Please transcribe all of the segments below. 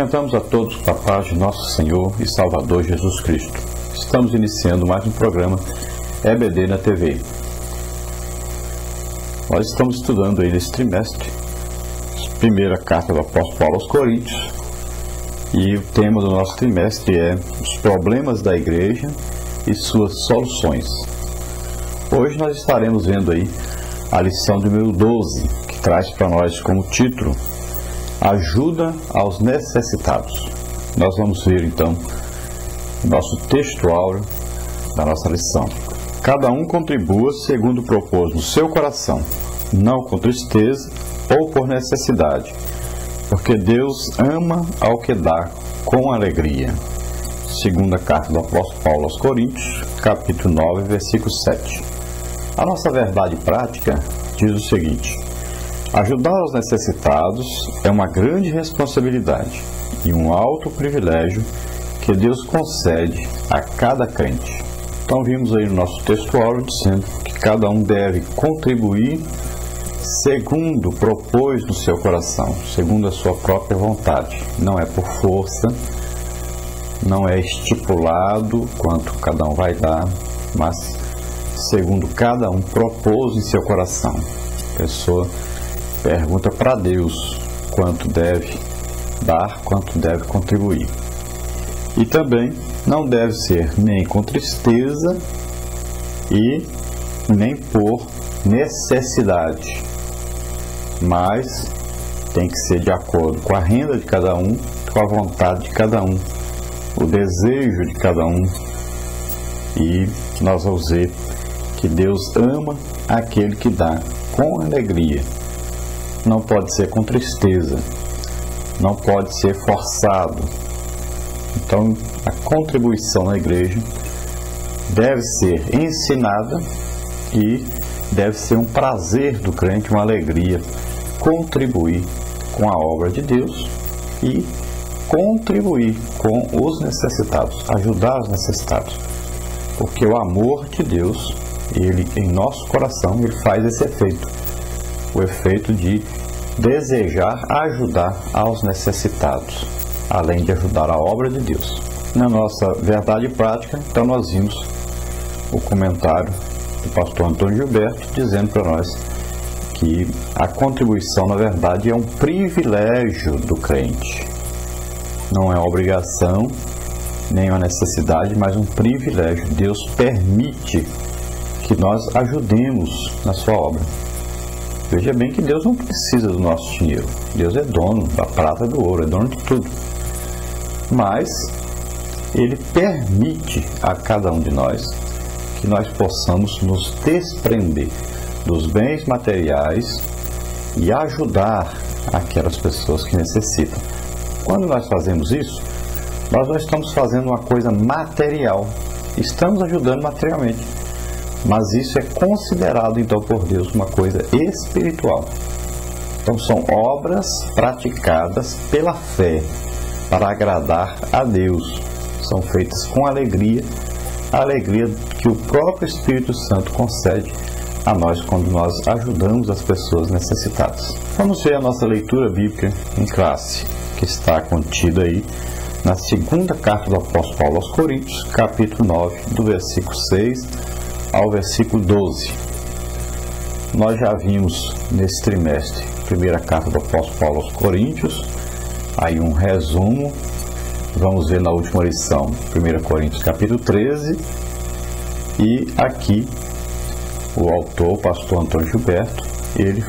Cumprimentamos a todos com a paz de nosso Senhor e Salvador Jesus Cristo. Estamos iniciando mais um programa EBD na TV. Nós estamos estudando aí nesse trimestre a primeira carta do apóstolo Paulo aos Coríntios, e o tema do nosso trimestre é os problemas da igreja e suas soluções. Hoje nós estaremos vendo aí a lição número 12, que traz para nós como título Ajuda aos necessitados. Nós vamos ver então o nosso texto áureo da nossa lição. Cada um contribua segundo propôs no seu coração, não com tristeza ou por necessidade, porque Deus ama ao que dá com alegria. Segunda carta do apóstolo Paulo aos Coríntios, capítulo 9, versículo 7. A nossa verdade prática diz o seguinte: ajudar os necessitados é uma grande responsabilidade e um alto privilégio que Deus concede a cada crente. Então vimos aí no nosso texto áureo dizendo que cada um deve contribuir segundo propôs no seu coração, segundo a sua própria vontade. Não é por força, não é estipulado quanto cada um vai dar, mas segundo cada um propôs em seu coração. A pessoa pergunta para Deus quanto deve dar, quanto deve contribuir. E também não deve ser nem com tristeza e nem por necessidade, mas tem que ser de acordo com a renda de cada um, com a vontade de cada um, o desejo de cada um. E nós vamos ver que Deus ama aquele que dá com alegria. Não pode ser com tristeza, não pode ser forçado. Então, a contribuição na igreja deve ser ensinada e deve ser um prazer do crente, uma alegria, contribuir com a obra de Deus e contribuir com os necessitados, ajudar os necessitados. Porque o amor de Deus, ele em nosso coração, ele faz esse efeito. O efeito de desejar ajudar aos necessitados, além de ajudar a obra de Deus. Na nossa verdade prática, então nós vimos o comentário do pastor Antônio Gilberto dizendo para nós que a contribuição, na verdade, é um privilégio do crente. Não é uma obrigação, nem uma necessidade, mas um privilégio. Deus permite que nós ajudemos na sua obra. Veja bem que Deus não precisa do nosso dinheiro. Deus é dono da prata e do ouro, é dono de tudo. Mas Ele permite a cada um de nós que nós possamos nos desprender dos bens materiais e ajudar aquelas pessoas que necessitam. Quando nós fazemos isso, nós não estamos fazendo uma coisa material. Estamos ajudando materialmente. Mas isso é considerado, então, por Deus uma coisa espiritual. Então, são obras praticadas pela fé para agradar a Deus. São feitas com alegria, a alegria que o próprio Espírito Santo concede a nós quando nós ajudamos as pessoas necessitadas. Vamos ver a nossa leitura bíblica em classe, que está contida aí na segunda carta do apóstolo Paulo aos Coríntios, capítulo 9, do versículo 6 ao versículo 12. Nós já vimos nesse trimestre primeira carta do apóstolo Paulo aos Coríntios, aí um resumo. Vamos ver na última lição 1 Coríntios capítulo 13, e aqui o autor, o pastor Antônio Gilberto, ele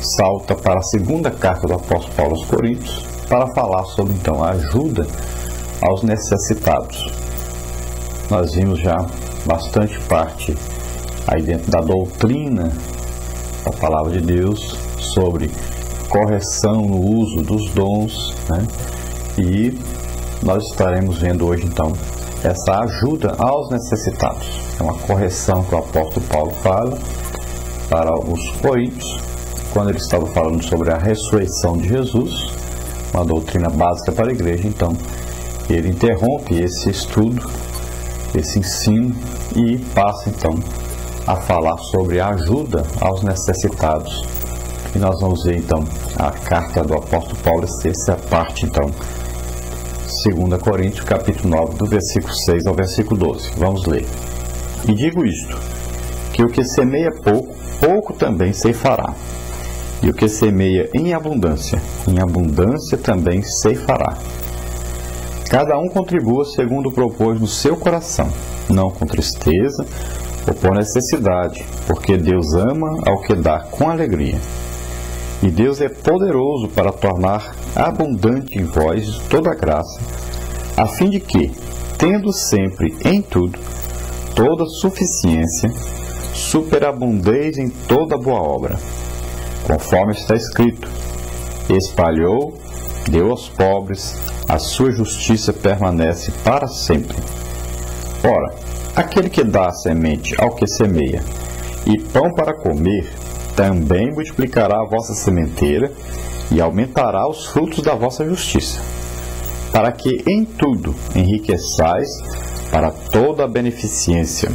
salta para a segunda carta do apóstolo Paulo aos Coríntios para falar sobre então a ajuda aos necessitados. Nós vimos já bastante parte aí dentro da doutrina da palavra de Deus sobre correção no uso dos dons, né? E nós estaremos vendo hoje então essa ajuda aos necessitados. É uma correção que o apóstolo Paulo fala para os coríntios quando ele estava falando sobre a ressurreição de Jesus, uma doutrina básica para a igreja. Então ele interrompe esse estudo, esse ensino, e passa então a falar sobre a ajuda aos necessitados. E nós vamos ver então a carta do apóstolo Paulo, essa parte então, 2 Coríntios, capítulo 9, do versículo 6 ao versículo 12. Vamos ler. E digo isto, que o que semeia pouco, pouco também ceifará. E o que semeia em abundância também ceifará. Cada um contribua segundo propôs no seu coração, não com tristeza ou por necessidade, porque Deus ama ao que dá com alegria. E Deus é poderoso para tornar abundante em vós toda a graça, a fim de que, tendo sempre em tudo toda suficiência, superabundeis em toda boa obra, conforme está escrito: espalhou, deu aos pobres, a sua justiça permanece para sempre. Ora, aquele que dá a semente ao que semeia, e pão para comer, também multiplicará a vossa sementeira, e aumentará os frutos da vossa justiça, para que em tudo enriqueçais para toda a beneficência,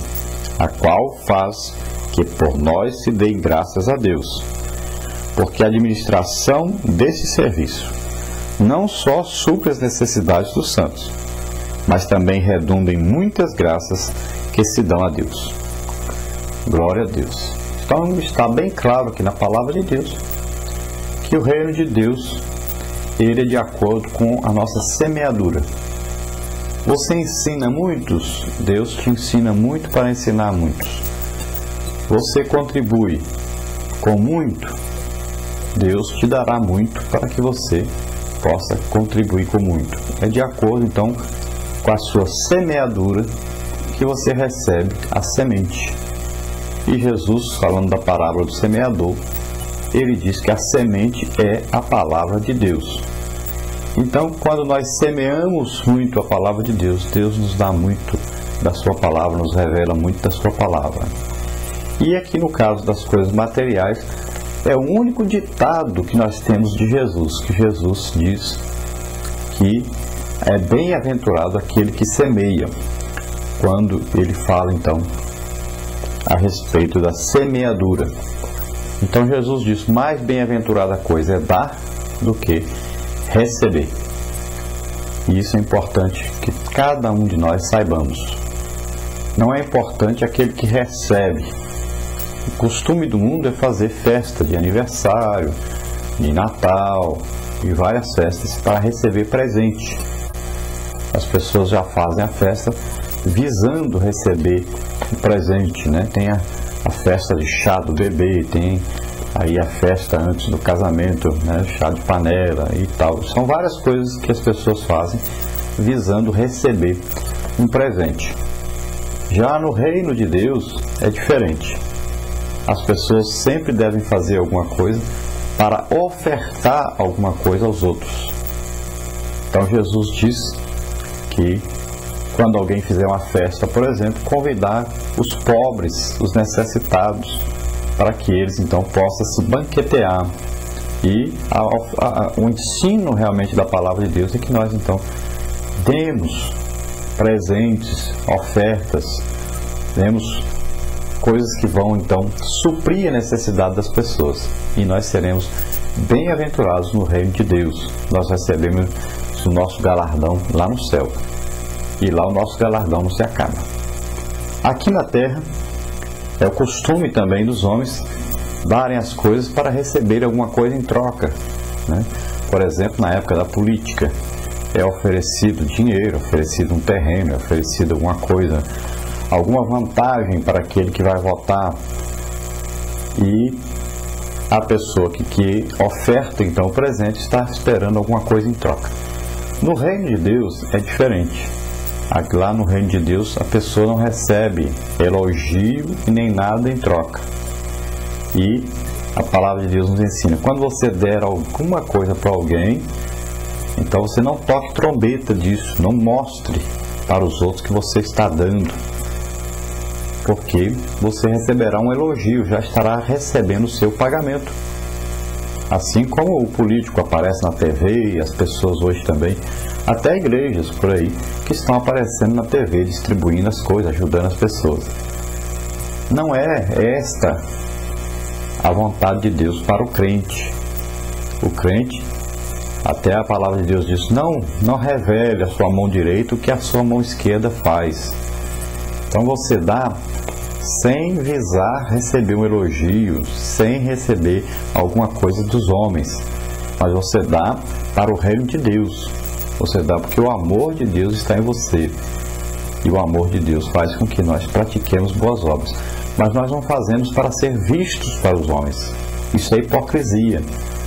a qual faz que por nós se deem graças a Deus, porque a administração desse serviço não só supre as necessidades dos santos, mas também redunda em muitas graças que se dão a Deus. Glória a Deus. Então está bem claro aqui na palavra de Deus que o reino de Deus, ele é de acordo com a nossa semeadura. Você ensina muitos, Deus te ensina muito para ensinar muitos. Você contribui com muito, Deus te dará muito para que você possa contribuir com muito. É de acordo então com a sua semeadura que você recebe a semente. E Jesus, falando da parábola do semeador, ele diz que a semente é a palavra de Deus. Então, quando nós semeamos muito a palavra de Deus, Deus nos dá muito da sua palavra, nos revela muito da sua palavra. E aqui no caso das coisas materiais, é o único ditado que nós temos de Jesus, que Jesus diz que é bem-aventurado aquele que semeia, quando ele fala então a respeito da semeadura. Então Jesus diz: mais bem-aventurada coisa é dar do que receber. E isso é importante que cada um de nós saibamos. Não é importante aquele que recebe. O costume do mundo é fazer festa de aniversário, de Natal e várias festas para receber presente. As pessoas já fazem a festa visando receber o presente, né? Tem a festa de chá do bebê, tem aí a festa antes do casamento, né? Chá de panela e tal. São várias coisas que as pessoas fazem visando receber um presente. Já no reino de Deus é diferente. As pessoas sempre devem fazer alguma coisa para ofertar alguma coisa aos outros. Então Jesus diz que quando alguém fizer uma festa, por exemplo, convidar os pobres, os necessitados, para que eles então possam se banquetear. E o ensino realmente da palavra de Deus é que nós então demos presentes, ofertas, demos coisas que vão então suprir a necessidade das pessoas, e nós seremos bem-aventurados no reino de Deus. Nós recebemos o nosso galardão lá no céu, e lá o nosso galardão não se acaba. Aqui na terra é o costume também dos homens darem as coisas para receber alguma coisa em troca, né? Por exemplo, na época da política é oferecido dinheiro, oferecido um terreno, é oferecido alguma coisa, alguma vantagem para aquele que vai votar, e a pessoa que oferta então o presente está esperando alguma coisa em troca. No reino de Deus é diferente. Lá no reino de Deus a pessoa não recebe elogio e nem nada em troca. E a palavra de Deus nos ensina: quando você der alguma coisa para alguém, então você não toque trombeta disso, não mostre para os outros que você está dando, porque você receberá um elogio, já estará recebendo o seu pagamento. Assim como o político aparece na TV, e as pessoas hoje também, até igrejas por aí, que estão aparecendo na TV, distribuindo as coisas, ajudando as pessoas. Não é esta a vontade de Deus para o crente. O crente, até a palavra de Deus diz, não revele a sua mão direita o que a sua mão esquerda faz. Então você dá sem visar receber um elogio, sem receber alguma coisa dos homens, mas você dá para o reino de Deus. Você dá porque o amor de Deus está em você, e o amor de Deus faz com que nós pratiquemos boas obras, mas nós não fazemos para ser vistos para os homens. Isso é hipocrisia.